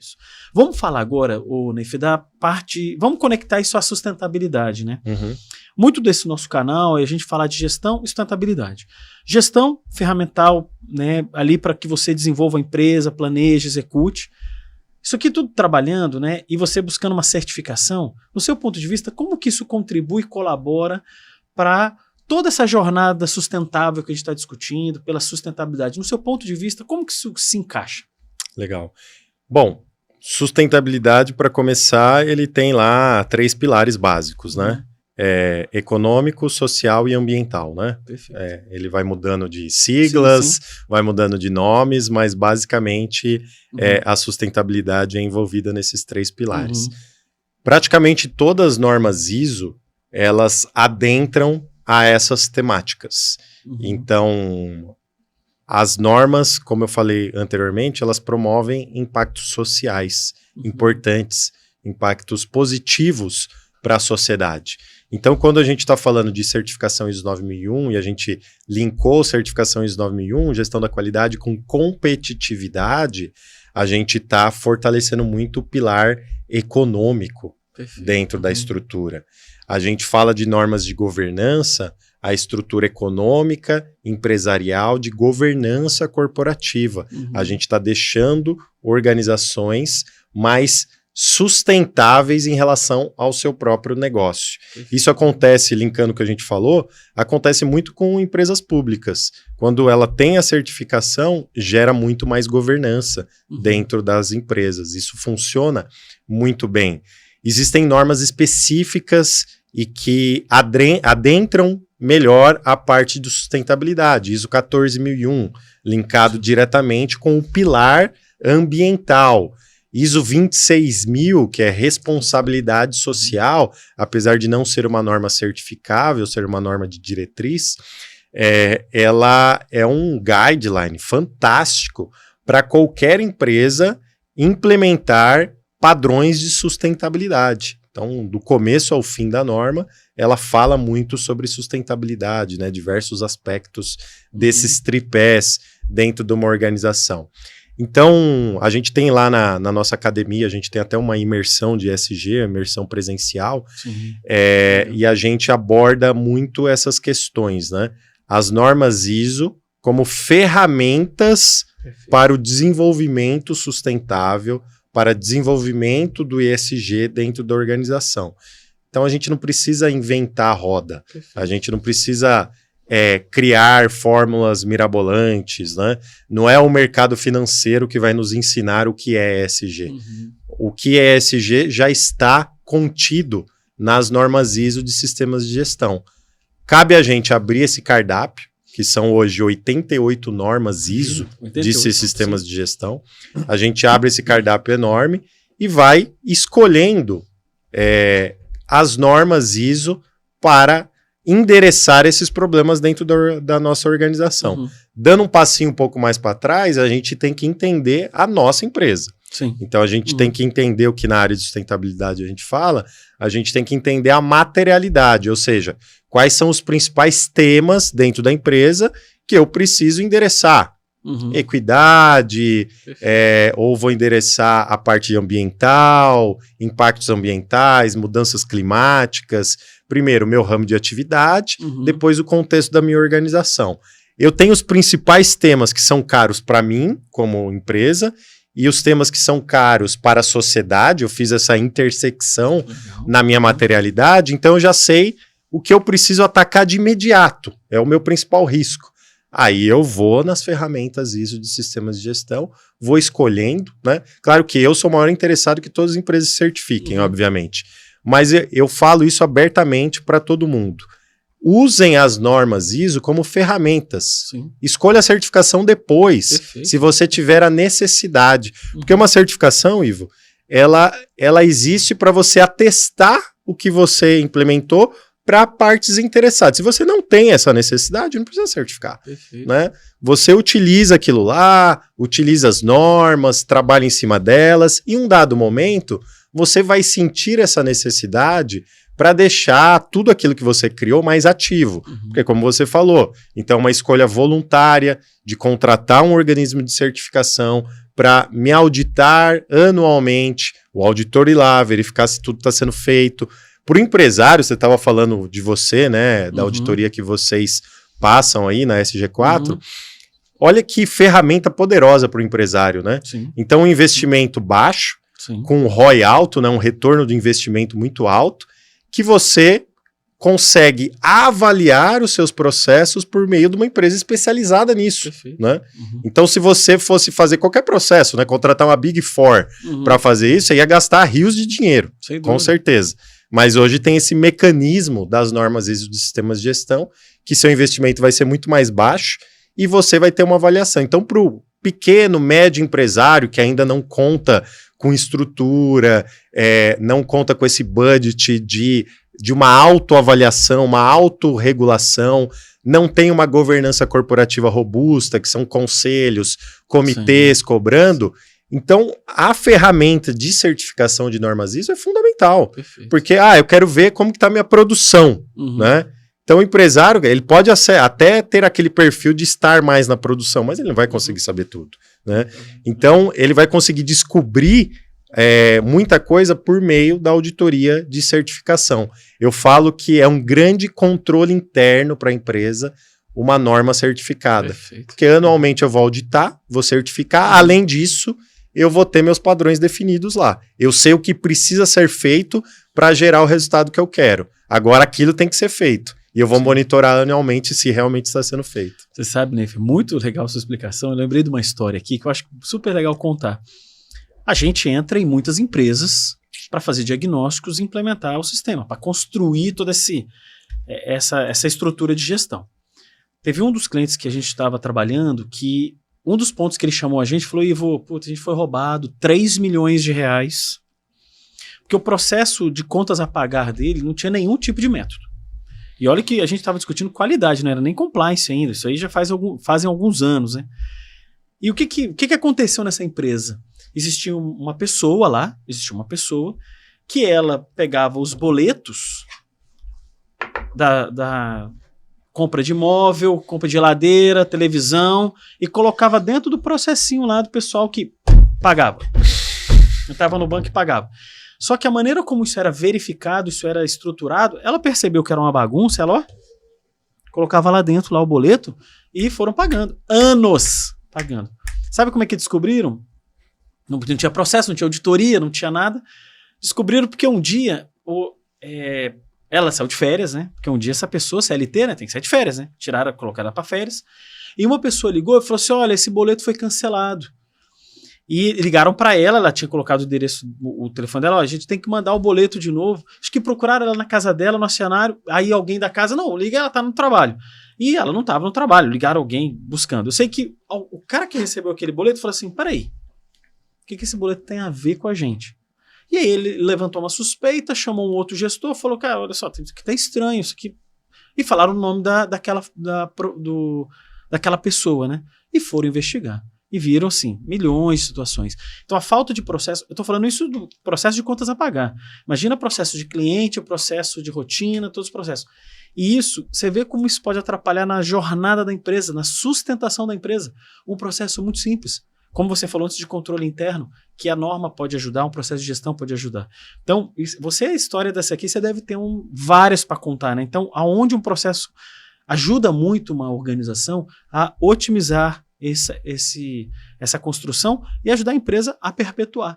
isso. Vamos falar agora, Neif, da parte... Vamos conectar isso à sustentabilidade, né? Uhum. Muito desse nosso canal é a gente falar de gestão e sustentabilidade. Gestão ferramental, né, ali para que você desenvolva a empresa, planeje, execute. Isso aqui tudo trabalhando, né, e você buscando uma certificação, no seu ponto de vista, como que isso contribui e colabora para toda essa jornada sustentável que a gente está discutindo, pela sustentabilidade? No seu ponto de vista, como que isso se encaixa? Legal. Bom, sustentabilidade, para começar, ele tem lá 3 pilares básicos, né? Econômico, social e ambiental, né? Perfeito. Ele vai mudando de siglas, vai mudando de nomes, mas basicamente a sustentabilidade é envolvida nesses 3 pilares. Praticamente todas as normas ISO, elas adentram a essas temáticas. Então, as normas, como eu falei anteriormente, elas promovem impactos sociais importantes, impactos positivos para a sociedade. Então, quando a gente está falando de certificação ISO 9001 e a gente linkou certificação ISO 9001, gestão da qualidade com competitividade, a gente está fortalecendo muito o pilar econômico dentro da estrutura. A gente fala de normas de governança, a estrutura econômica, empresarial, de governança corporativa. A gente está deixando organizações mais sustentáveis em relação ao seu próprio negócio. Isso acontece, linkando o que a gente falou, acontece muito com empresas públicas. Quando ela tem a certificação, gera muito mais governança dentro das empresas. Isso funciona muito bem. Existem normas específicas e que adentram melhor a parte de sustentabilidade. ISO 14001, linkado diretamente com o pilar ambiental. ISO 26000, que é responsabilidade social, apesar de não ser uma norma certificável, ser uma norma de diretriz, ela é um guideline fantástico para qualquer empresa implementar padrões de sustentabilidade. Então, do começo ao fim da norma, ela fala muito sobre sustentabilidade, né? Diversos aspectos desses tripés dentro de uma organização. Então, a gente tem lá na nossa academia, a gente tem até uma imersão de ESG, imersão presencial, e a gente aborda muito essas questões, né? As normas ISO como ferramentas para o desenvolvimento sustentável, para desenvolvimento do ESG dentro da organização. Então, a gente não precisa inventar a roda, a gente não precisa criar fórmulas mirabolantes, né? Não é o mercado financeiro que vai nos ensinar o que é ESG. O que é ESG já está contido nas normas ISO de sistemas de gestão. Cabe a gente abrir esse cardápio, que são hoje 88 normas ISO de sistemas de gestão. A gente abre esse cardápio enorme e vai escolhendo as normas ISO para endereçar esses problemas dentro da nossa organização. Dando um passinho um pouco mais para trás, a gente tem que entender a nossa empresa. Então, a gente tem que entender o que na área de sustentabilidade a gente fala, a gente tem que entender a materialidade, ou seja, quais são os principais temas dentro da empresa que eu preciso endereçar. Equidade, ou vou endereçar a parte ambiental, impactos ambientais, mudanças climáticas. Primeiro, o meu ramo de atividade, depois o contexto da minha organização. Eu tenho os principais temas que são caros para mim, como empresa, e os temas que são caros para a sociedade. Eu fiz essa intersecção na minha materialidade, então eu já sei o que eu preciso atacar de imediato. É o meu principal risco. Aí eu vou nas ferramentas ISO de sistemas de gestão, vou escolhendo, né? Claro que eu sou o maior interessado que todas as empresas se certifiquem, obviamente. Mas eu falo isso abertamente para todo mundo. Usem as normas ISO como ferramentas. Escolha a certificação depois, se você tiver a necessidade. Porque uma certificação, Ivo, ela existe para você atestar o que você implementou para partes interessadas. Se você não tem essa necessidade, não precisa certificar. Né? Você utiliza aquilo lá, utiliza as normas, trabalha em cima delas, e em um dado momento, você vai sentir essa necessidade para deixar tudo aquilo que você criou mais ativo. Porque, como você falou, então uma escolha voluntária de contratar um organismo de certificação para me auditar anualmente, o auditor ir lá, verificar se tudo está sendo feito. Para o empresário, você estava falando de você, né, da auditoria que vocês passam aí na SG4, olha que ferramenta poderosa para o empresário, né? Sim. Então, um investimento baixo, com um ROI alto, né, um retorno do investimento muito alto, que você consegue avaliar os seus processos por meio de uma empresa especializada nisso. Né? Então, se você fosse fazer qualquer processo, né, contratar uma Big Four para fazer isso, você ia gastar rios de dinheiro, com certeza. Mas hoje tem esse mecanismo das normas ISO de sistemas de gestão, que seu investimento vai ser muito mais baixo e você vai ter uma avaliação. Então, para o pequeno, médio empresário que ainda não conta com estrutura, não conta com esse budget de uma autoavaliação, uma autorregulação, não tem uma governança corporativa robusta, que são conselhos, comitês cobrando. Então, a ferramenta de certificação de normas ISO é fundamental. Perfeito. Porque, eu quero ver como que está a minha produção, né? Então, o empresário, ele pode até ter aquele perfil de estar mais na produção, mas ele não vai conseguir saber tudo, né? Então, ele vai conseguir descobrir muita coisa por meio da auditoria de certificação. Eu falo que é um grande controle interno para a empresa uma norma certificada. Perfeito. Porque anualmente eu vou auditar, vou certificar, além disso, eu vou ter meus padrões definidos lá. Eu sei o que precisa ser feito para gerar o resultado que eu quero. Agora, aquilo tem que ser feito. E eu vou monitorar anualmente se realmente está sendo feito. Você sabe, Neif, muito legal a sua explicação. Eu lembrei de uma história aqui que eu acho super legal contar. A gente entra em muitas empresas para fazer diagnósticos e implementar o sistema, para construir toda essa estrutura de gestão. Teve um dos clientes que a gente estava trabalhando que um dos pontos que ele chamou a gente falou, Ivo, a gente foi roubado 3 milhões de reais, porque o processo de contas a pagar dele não tinha nenhum tipo de método. E olha que a gente estava discutindo qualidade, não era nem compliance ainda, isso aí já fazem alguns anos, né? E o que aconteceu nessa empresa? Existia uma pessoa que ela pegava os boletos da compra de imóvel, compra de geladeira, televisão e colocava dentro do processinho lá do pessoal que pagava. Estava no banco e pagava. Só que a maneira como isso era verificado, isso era estruturado, ela percebeu que era uma bagunça, ela colocava lá dentro lá o boleto e foram pagando. Anos pagando. Sabe como é que descobriram? Não tinha processo, não tinha auditoria, não tinha nada. Descobriram porque um dia ela saiu de férias, né? Porque um dia essa pessoa, CLT, né? Tem que sair de férias, né? Colocaram ela para férias. E uma pessoa ligou e falou assim, olha, esse boleto foi cancelado. E ligaram para ela tinha colocado o endereço, o telefone dela, a gente tem que mandar o boleto de novo. Acho que procuraram ela na casa dela, no acionário, aí alguém da casa, não, liga, ela tá no trabalho. E ela não estava no trabalho, ligaram alguém buscando. Eu sei que o cara que recebeu aquele boleto falou assim, peraí, o que esse boleto tem a ver com a gente? E aí ele levantou uma suspeita, chamou um outro gestor, falou, cara, olha só, isso aqui tá estranho, isso aqui... E falaram o nome daquela pessoa, né? E foram investigar. E viram, assim, milhões de situações. Então, a falta de processo... Eu estou falando isso do processo de contas a pagar. Imagina o processo de cliente, o processo de rotina, todos os processos. E isso, você vê como isso pode atrapalhar na jornada da empresa, na sustentação da empresa. Um processo muito simples. Como você falou antes de controle interno, que a norma pode ajudar, um processo de gestão pode ajudar. Então, a história dessa aqui, você deve ter várias para contar, né? Então, aonde um processo ajuda muito uma organização a otimizar essa construção e ajudar a empresa a perpetuar.